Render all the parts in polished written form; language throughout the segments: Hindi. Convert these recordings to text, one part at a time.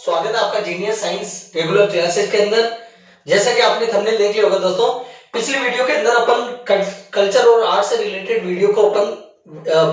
स्वागत है आपका जीनियस साइंस रेगुलर क्लासेस के अंदर। जैसा कि आपने थंबनेल देख लिया होगा दोस्तों, पिछली वीडियो के अंदर अपन कल्चर और आर्ट से रिलेटेड वीडियो को अपन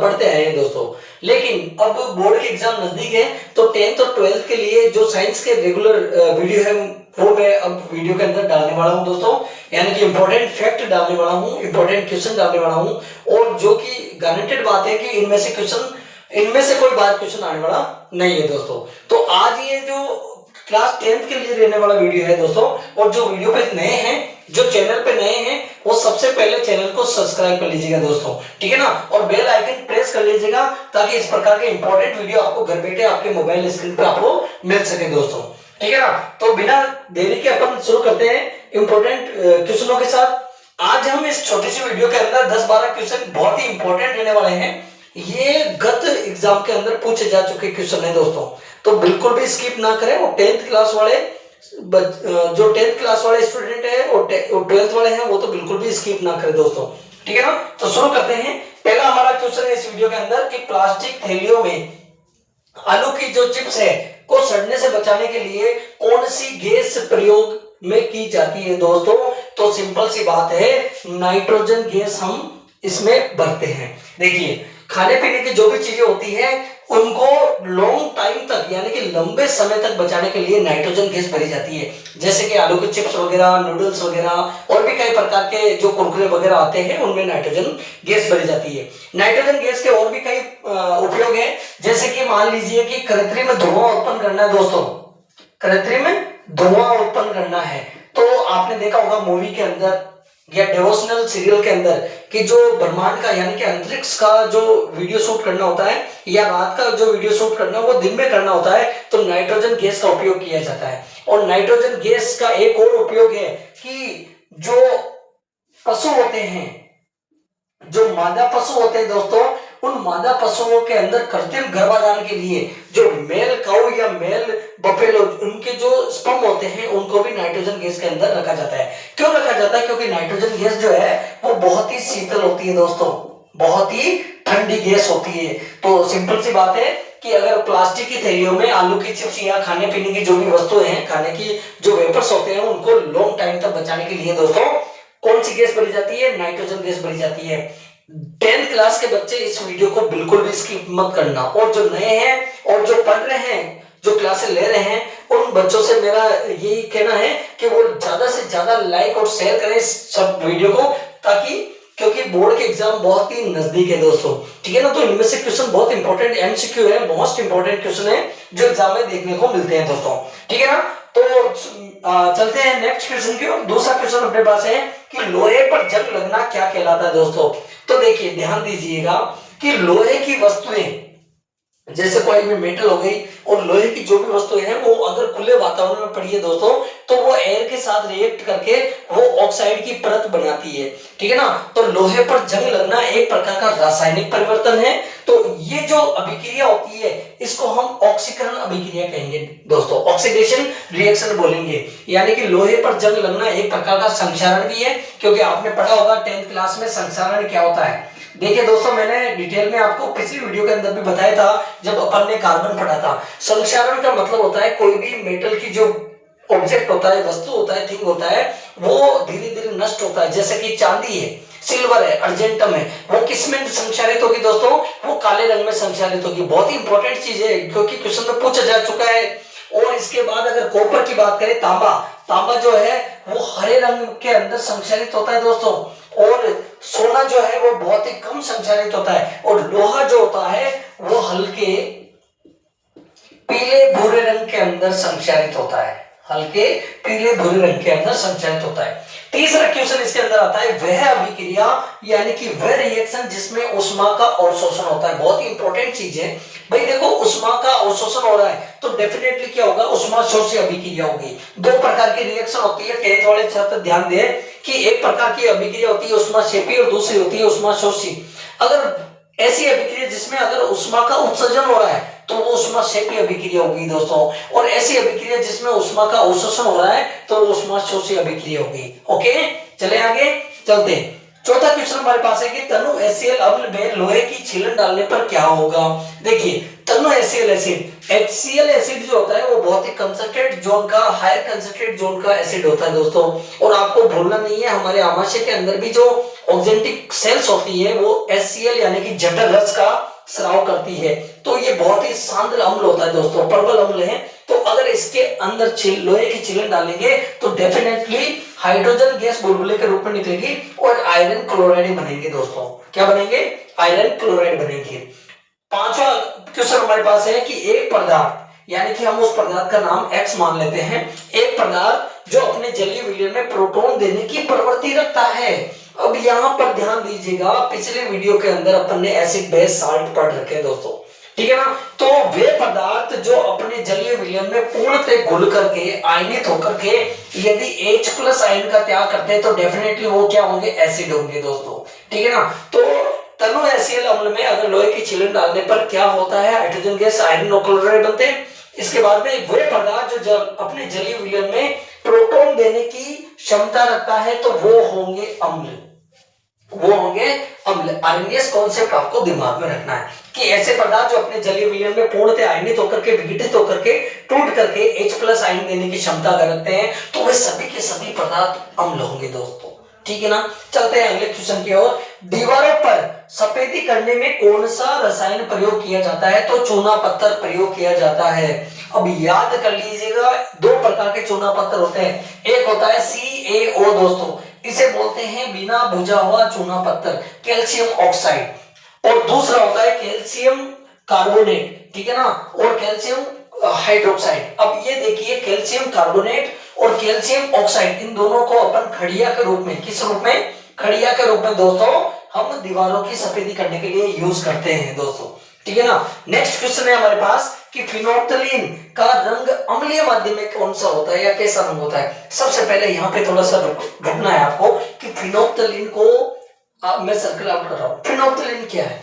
पढ़ते आए हैं दोस्तों। लेकिन अब बोर्ड के एग्जाम नजदीक है तो 10th और 12th के लिए जो साइंस के रेगुलर वीडियो है वो मैं अब वीडियो के अंदर डालने वाला हूं दोस्तों। यानी कि इंपॉर्टेंट फैक्ट डालने वाला हूं, इंपॉर्टेंट क्वेश्चन डालने वाला हूं, और जो कि गारंटेड बात है कि इनमें से कोई बात क्वेश्चन आने वाला नहीं है दोस्तों। तो आज ये जो क्लास 10th के लिए रहने वाला वीडियो है दोस्तों, और जो वीडियो पे नए हैं, जो चैनल पे नए हैं, वो सबसे पहले चैनल को सब्सक्राइब कर लीजिएगा दोस्तों, ठीक है ना। और बेल आइकन प्रेस कर लीजिएगा ताकि इस प्रकार के इंपॉर्टेंट वीडियो आपको घर बैठे आपके मोबाइल स्क्रीन पे आपको मिल सके दोस्तों, ठीक है ना। तो बिना देरी के अपन शुरू करते हैं इंपॉर्टेंट क्वेश्चनों के साथ। आज हम इस छोटी सी वीडियो के अंदर 10-12 क्वेश्चन बहुत ही इंपॉर्टेंट रहने वाले हैं। ये गत एग्जाम के अंदर पूछे जा चुके क्वेश्चन है दोस्तों, तो बिल्कुल भी स्किप ना करें। वो 10th क्लास वाले जो 10th क्लास वाले स्टूडेंट है और 12th वाले हैं वो तो बिल्कुल भी स्किप ना करें दोस्तों, ठीक है ना। तो शुरू करते हैं। पहला हमारा क्वेश्चन है इस वीडियो के अंदर कि प्लास्टिक थैलियों में आलू की जो चिप्स है को सड़ने से बचाने के लिए कौन सी गैस प्रयोग में की जाती है दोस्तों। तो सिंपल सी बात है, नाइट्रोजन गैस हम इसमें भरते हैं। देखिए, खाने पीने की जो भी चीजें होती है उनको लॉन्ग टाइम तक यानी कि लंबे समय तक बचाने के लिए नाइट्रोजन गैस भरी जाती है। जैसे कि आलू की चिप्स वगैरह, नूडल्स वगैरह और भी कई प्रकार के जो कुरकुरे वगैरह आते हैं उनमें नाइट्रोजन गैस भरी जाती है। नाइट्रोजन गैस के और भी कई उपयोग है। जैसे कि मान लीजिए कि कृत्रिम धुआं उत्पन्न करना है दोस्तों, कृत्रिम धुआं उत्पन्न करना है। तो आपने देखा होगा मूवी के अंदर या डिवोशनल सीरियल के अंदर कि जो ब्रह्मांड का यानी कि अंतरिक्ष का जो वीडियो शूट करना होता है या रात का जो वीडियो शूट करना वो दिन में करना होता है, तो नाइट्रोजन गैस का उपयोग किया जाता है। और नाइट्रोजन गैस का एक और उपयोग है कि जो पशु होते हैं, जो मादा पशु होते हैं दोस्तों, उन मादा पशुओं के अंदर कृत्रिम गर्भाधान के लिए जो मेल काऊ या मेल बफेलो उनके जो स्पर्म होते हैं उनको भी नाइट्रोजन गैस के अंदर रखा जाता है। क्यों रखा जाता है? क्योंकि नाइट्रोजन गैस जो है वो बहुत ही शीतल होती है दोस्तों, बहुत ही ठंडी गैस होती है। तो सिंपल सी बात है कि अगर प्लास्टिक की थैलियों में आलू की चिप्स या खाने पीने की जो भी वस्तुएं हैं, खाने की जो वेपर्स होते हैं, उनको लॉन्ग टाइम तक बचाने के लिए दोस्तों कौन सी गैस भरी जाती है? नाइट्रोजन गैस भरी जाती है। 10th क्लास के बच्चे इस वीडियो को बिल्कुल भी स्किप मत करना, और जो नए हैं और जो पढ़ रहे हैं, जो क्लासेस ले रहे हैं, उन बच्चों से मेरा यही कहना है कि वो ज्यादा से ज्यादा लाइक और शेयर करें इस सब वीडियो को, ताकि क्योंकि बोर्ड के एग्जाम बहुत ही नजदीक है दोस्तों, ठीक है ना। तो इनमें से क्वेश्चन बहुत इंपॉर्टेंट एमसीक्यू है, मोस्ट इंपॉर्टेंट क्वेश्चन है जो एग्जाम में देखने को मिलते हैं दोस्तों, ठीक है ना। तो चलते हैं नेक्स्ट क्वेश्चन की ओर। दूसरा क्वेश्चन अपने पास है कि लोहे पर जंग लगना क्या कहलाता है दोस्तों। तो देखिए, ध्यान दीजिएगा कि लोहे की वस्तुएं जैसे कोई भी मेटल हो गई और लोहे की जो भी वस्तुएं हैं वो अगर खुले वातावरण में पड़ी है दोस्तों, तो वो एयर के साथ रिएक्ट करके वो ऑक्साइड की परत बनाती है, ठीक है ना। तो लोहे पर जंग लगना एक प्रकार का रासायनिक परिवर्तन है। तो ये जो अभिक्रिया होती है इसको हम ऑक्सीकरण अभिक्रिया कहेंगे दोस्तों, ऑक्सीडेशन रिएक्शन बोलेंगे। यानी कि लोहे पर जंग लगना एक प्रकार का संक्षारण भी है, क्योंकि आपने पढ़ा होगा 10th क्लास में संक्षारण क्या होता है। देखिए दोस्तों, मैंने डिटेल में आपको पिछली वीडियो के अंदर भी बताया था जब अपन ने कार्बन पढ़ा था। संक्षारण का मतलब होता है कोई भी मेटल की जो ऑब्जेक्ट होता है, वस्तु होता है, थिंग होता है, वो धीरे धीरे नष्ट होता है। जैसे कि चांदी है, सिल्वर है, अर्जेंटम है, वो किस में संक्षारित होगी दोस्तों? वो काले रंग में संक्षारित होगी। बहुत ही इंपॉर्टेंट चीज है क्योंकि क्वेश्चन में पूछा जा चुका है। और इसके बाद अगर कॉपर की बात करें, तांबा जो है वो हरे रंग के अंदर संक्षारित होता है दोस्तों, और सोना जो है वो बहुत ही कम संक्षारित होता है, और लोहा जो होता है वो हल्के पीले भूरे रंग के अंदर संक्षारित होता है, हल्के पीले भूरे रंग के अंदर संक्षारित होता है। तीसरा क्वेश्चन इसके अंदर आता है वह अभिक्रिया यानी कि वह रिएक्शन जिसमें उष्मा का अवशोषण होता है। बहुत ही इंपॉर्टेंट चीज है भाई। देखो, उष्मा का अवशोषण हो रहा है तो डेफिनेटली क्या होगा? उष्मा शोषी अभिक्रिया होगी। दो प्रकार की रिएक्शन होती है, 10th वाले छात्र ध्यान दें कि एक प्रकार की अभिक्रिया होती है उष्मा शेपी और दूसरी होती है उष्मा शोषी। अगर ऐसी अभिक्रिया जिसमें अगर उष्मा का उत्सर्जन हो रहा है तो वो उष्मा शेपी अभिक्रिया होगी दोस्तों, और ऐसी अभिक्रिया जिसमें उष्मा का अवशोषण हो रहा है तो वो उष्मा शोषी अभिक्रिया होगी। ओके, चले आगे चलते। चौथा क्वेश्चन हमारे पास है कि तनु HCl अम्ल में लोहे की छीलन डालने पर क्या होगा। देखिए तनु HCl एसिड, HCl एसिड जो होता है वो बहुत ही कंसंट्रेट जोन का, हायर कंसंट्रेट जोन का एसिड होता है दोस्तों। और आपको भूलना नहीं है हमारे आमाशय के अंदर भी जो ऑक्जेंटिक सेल्स होती है वो HCl यानी कि जठर रस का स्राव करती है। तो ये बहुत ही सांद्र अम्ल होता है दोस्तों, प्रबल अम्ल है। तो अगर इसके अंदर लोहे की छीलन डालेंगे तो डेफिनेटली हाइड्रोजन गैस बुलबुले के रूप में निकलेगी और आयरन क्लोराइड बनेंगे दोस्तों। क्या बनेंगे? आयरन क्लोराइड बनेंगे। पांचवा क्वेश्चन हमारे पास है कि एक पदार्थ, यानी कि हम उस पदार्थ का नाम X मान लेते हैं, एक पदार्थ जो अपने जलीय विलयन में प्रोटॉन देने की प्रवृत्ति रखता है। अब यहाँ पर ध्यान दीजिएगा, पिछले वीडियो के अंदर अपन ने एसिड बेस साल्ट पढ़ रखे हैं दोस्तों, ठीक है ना। तो वे पदार्थ जो अपने जलीय विलयन में पूर्णतः घुल करके आयनित होकर के यदि H+ आयन का त्याग करते हैं तो डेफिनेटली वो क्या होंगे? एसिड होंगे दोस्तों, ठीक है ना। तो तनु HCl अम्ल में अगर लोहे की छीलन डालने पर क्या होता है? हाइड्रोजन गैस, आयरन और क्लोराइड बनते हैं। इसके बाद में वे पदार्थ जो अपने जलीय विलयन में प्रोटॉन देने की क्षमता रखता है तो वो होंगे अम्ल, वो होंगे अम्ल। आर्नियस कॉन्सेप्ट आपको दिमाग में रखना है कि ऐसे पदार्थ जो अपने जलीय विलयन में पूर्णतः आयनित होकर के, विघटित होकर के, टूट करके H+ आयन देने की क्षमता रखते हैं तो वे सभी के सभी पदार्थ अम्ल होंगे दोस्तों, ठीक है ना। चलते हैं अगले क्वेश्चन की ओर। दीवारों पर सफेदी करने में कौन सा रसायन प्रयोग किया जाता है? तो चूना पत्थर प्रयोग किया जाता है। अब याद कर लीजिएगा, दो प्रकार के चूना पत्थर होते हैं, एक होता है CaO दोस्तों, इसे बोलते हैं बिना बुझा हुआ चूना पत्थर, कैल्शियम ऑक्साइड, और दूसरा होता है कैल्शियम कार्बोनेट, ठीक है ना, और कैल्शियम हाइड्रोक्साइड। अब ये देखिए कैल्शियम कार्बोनेट और कैल्शियम ऑक्साइड, इन दोनों को अपन खड़िया के रूप में, किस रूप में? खड़िया के रूप में दोस्तों हम दीवारों की सफेदी करने के लिए यूज करते हैं दोस्तों, ठीक है ना। नेक्स्ट क्वेश्चन है हमारे पास कि फिनोप्थलीन का रंग अम्लीय माध्यम में कौन सा होता है या कैसा रंग होता है? सबसे पहले यहाँ पे थोड़ा सा रुकना है आपको कि फिनोप्थलीन को मैं सर्कल आउट कर रहा हूँ। फिनोप्थलीन क्या है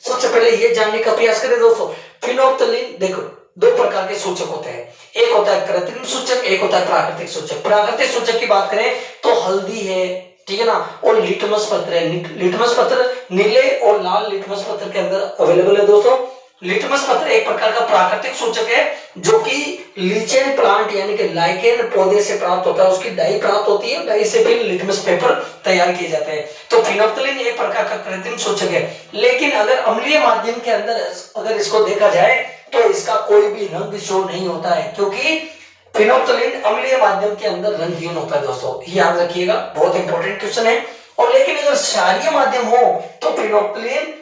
सबसे पहले ये जानने का प्रयास करें दोस्तों। फिनोप्थलीन देखो दो प्रकार के सूचक होते हैं, एक होता है कृत्रिम सूचक, एक होता है प्राकृतिक सूचक। प्राकृतिक सूचक की बात करें तो हल्दी है, ठीक है ना, और लिटमस पत्र है। लिटमस पत्र नीले और लाल लिटमस पत्र के अंदर अवेलेबल है दोस्तों। लिटमस पत्र एक प्रकार का प्राकृतिक सूचक है जो कि लीचेन प्लांट यानी कि लाइकेन पौधे से प्राप्त होता है, उसकी डाई प्राप्त होती है, डाई से फिर लिटमस पेपर तैयार किए जाते हैं। तो फिनोप्थलीन एक प्रकार का कृत्रिम सूचक है, लेकिन अगर अम्लीय माध्यम के अंदर अगर इसको देखा जाए तो इसका कोई भी रंग शो नहीं होता है, क्योंकि फिनोप्थलीन अम्लीय माध्यम के अंदर रंगहीन होता है दोस्तों, याद रखिएगा, बहुत इंपॉर्टेंट क्वेश्चन है। और लेकिन अगर क्षारीय माध्यम हो तो फिनोप्थलीन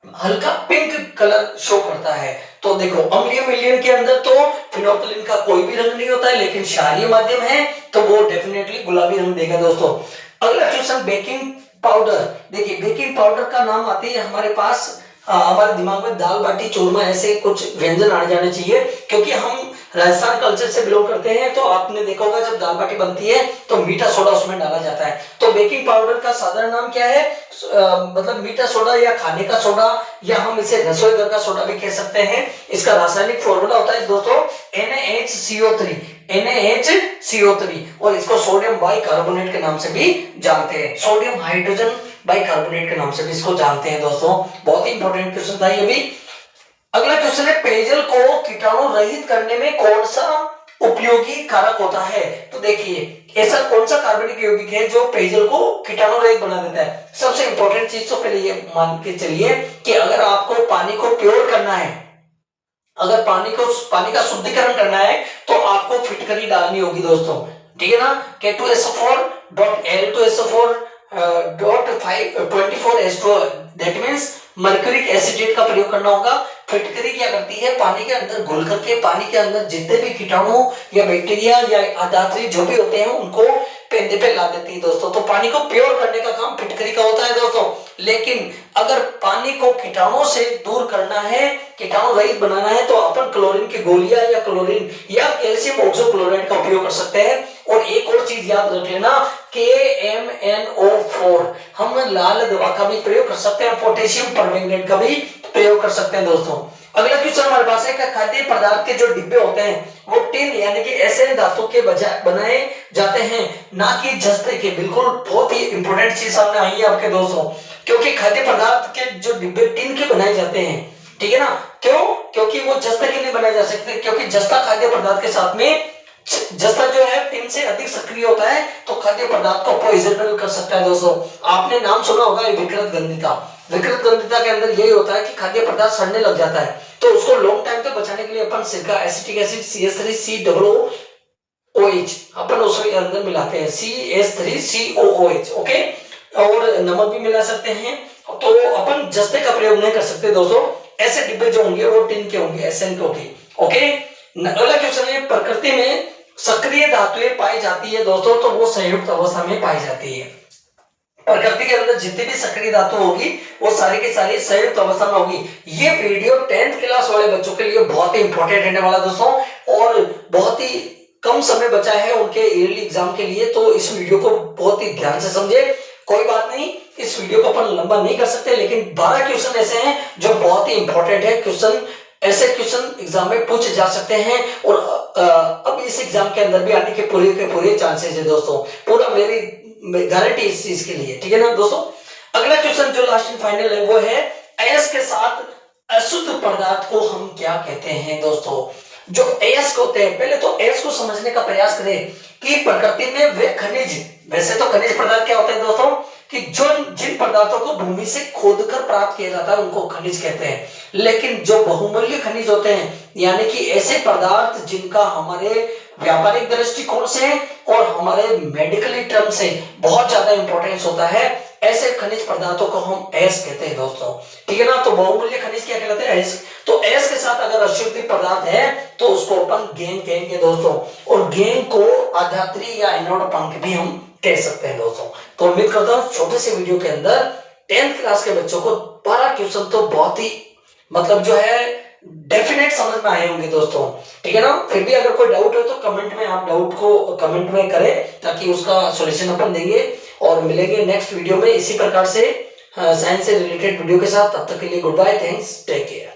हल्का पिंक कलर शो करता है। तो देखो अम्लीय विलयन के अंदर तो फिनोप्थलीन का कोई भी रंग नहीं होता है, लेकिन क्षारीय माध्यम है तो वो डेफिनेटली गुलाबी रंग देगा दोस्तों। अगला क्वेश्चन बेकिंग पाउडर। देखिए बेकिंग पाउडर का नाम आते ही हमारे पास हमारे दिमाग में दाल बाटी चूरमा ऐसे कुछ व्यंजन आने जाने चाहिए, क्योंकि हम राजस्थान कल्चर से बिलोंग करते हैं। तो आपने देखा होगा जब दाल बाटी बनती है तो मीठा सोडा उसमें डाला जाता है। तो बेकिंग पाउडर का साधारण नाम क्या है? मतलब मीठा सोडा या खाने का सोडा, या हम इसे रसोई घर का सोडा भी कह सकते हैं। इसका रासायनिक फॉर्मूला होता है दोस्तों NaHCO3, NaHCO3, और इसको सोडियम बाइकार्बोनेट के नाम से भी जानते हैं, सोडियम हाइड्रोजन बाइकार्बोनेट के नाम से भी इसको जानते हैं दोस्तों। बहुत ही इंपॉर्टेंट क्वेश्चन था ये भी। अगला क्वेश्चन है पेयजल को कीटाणु रहित करने में कौन सा उपयोगी कारक होता है? तो देखिए ऐसा कौन सा कार्बनिक यौगिक है जो पेयजल को कीटाणु रहित बना देता है? सबसे इंपॉर्टेंट चीज तो पहले ये मान के चलिए कि अगर आपको पानी को प्योर करना है, अगर पानी का शुद्धिकरण करना है तो आपको फिटकरी डालनी होगी दोस्तों, ठीक है ना। K2SO4.L2SO4.524H2O that means mercuric acetate का प्रयोग करना होगा। फिटकरी क्या करती है? पानी के अंदर घुल करके पानी के अंदर जितने भी कीटाणु या बैक्टीरिया या अदात्री जो भी होते हैं उनको पेंदे पे ला देती है दोस्तों। तो पानी को प्योर करने का काम फिटकरी का होता है दोस्तों। लेकिन अगर पानी को कीटाणुओं से दूर करना है, कीटाणु रहित बनाना है, तो अपन क्लोरीन की गोलियां या क्लोरीन या कैल्शियम ऑक्सोक्लोराइड का उपयोग कर सकते हैं। और एक और चीज याद रख लेना, KMNO4 हम लाल दवा का भी प्रयोग कर सकते हैं, पोटेशियम परमैंगनेट का भी प्रयोग कर सकते हैं दोस्तों। अगला क्वेश्चन हमारे पास है कि खाद्य पदार्थ के जो डिब्बे होते हैं वो टिन यानी कि ऐसे धातु के बजाय बनाए जाते हैं, ना कि जस्ते के। बिल्कुल बहुत ही इंपॉर्टेंट चीज सामने आई है आपके दोस्तों, क्योंकि खाद्य पदार्थ के जो डिब्बे टिन के बनाए जाते हैं, ठीक है ना। क्यों? क्योंकि वो जस्ते के नहीं बनाए जा सकते, क्योंकि जस्ता खाद्य पदार्थ के साथ में, जस्ता जो है टिन से अधिक सक्रिय होता है, तो खाद्य पदार्थ को पॉइजनल कर सकता है। दोस्तों आपने नाम सुना होगा विकृत गंधिता। विकृत गंधिता के अंदर यही होता है कि खाद्य पदार्थ सड़ने लग जाता है, तो उसको लॉन्ग टाइम तक बचाने के लिए अपन सिरका, एसिटिक एसिड CH3COOH अपन उसके अंदर मिलाते हैं, CH3COOH, ओके। और नमक भी मिला सकते हैं। तो अपन जस्ते का प्रयोग नहीं कर सकते दोस्तों। ऐसे डिब्बे जो होंगे वो टिन के होंगे, SN के होंगे, ओके। अगला क्वेश्चन है, प्रकृति में सक्रिय धातुएं पाई जाती है दोस्तों, तो वो संयुक्त अवस्था में पाई जाती है। प्रकृति के अंदर जितनी भी सक्रिय धातु होगी वो सारी की सारी संयुक्त अवस्था में होगी। ये वीडियो 10th क्लास वाले बच्चों के लिए बहुत ही इंपॉर्टेंट रहने वाला दोस्तों, और बहुत ही कम समय बचा है उनके ईयरली एग्जाम के लिए, तो इस वीडियो को बहुत ही ध्यान से समझे। कोई बात नहीं, इस वीडियो को अपन लंबा नहीं कर सकते, लेकिन 12 क्वेश्चन ऐसे हैं जो बहुत ही इंपॉर्टेंट है। क्वेश्चन ऐसे क्वेश्चन एग्जाम में पूछे जा सकते हैं, और अब इस एग्जाम के अंदर भी आने के पूरे चांसेस है दोस्तों, पूरा मेरी गारंटी इस चीज के लिए, ठीक है ना दोस्तों। अगला क्वेश्चन जो लास्ट एंड फाइनल है वो है, अयस्क के साथ अशुद्ध पदार्थ को हम क्या कहते हैं दोस्तों। जो अयस्क होते हैं, पहले तो अयस्क को समझने का प्रयास करें कि प्रकृति में वे खनिज, वैसे तो खनिज पदार्थ क्या होते हैं दोस्तों, कि जो जिन पदार्थों को भूमि से खोदकर प्राप्त किया जाता है उनको खनिज कहते हैं। लेकिन जो बहुमूल्य खनिज होते हैं, यानी कि ऐसे पदार्थ जिनका हमारे व्यापारिक दृष्टिकोण से और हमारे मेडिकली टर्म से बहुत ज्यादा इंपॉर्टेंस होता है, ऐसे खनिज पदार्थों को हम अयस्क कहते हैं दोस्तों, ठीक है ना। तो बहुमूल्य खनिज क्या कहलाते हैं? अयस्क। तो अयस्क के साथ अगर अशुद्ध पदार्थ है तो उसको अपन गेन कहेंगे दोस्तों, और गेन को आधात्री या एनोड पंख भी हम कह सकते हैं दोस्तों। तो उम्मीद करता हूँ छोटे से वीडियो के अंदर 10th क्लास के बच्चों को 12 क्वेश्चन तो बहुत ही मतलब जो है डेफिनेट समझ में आए होंगे दोस्तों, ठीक है ना। फिर भी अगर कोई डाउट हो तो कमेंट में आप डाउट को कमेंट में करें, ताकि उसका सॉल्यूशन अपन देंगे, और मिलेंगे नेक्स्ट वीडियो में इसी प्रकार से साइंस से रिलेटेड वीडियो के साथ। तब तक के लिए goodbye, thanks, take care.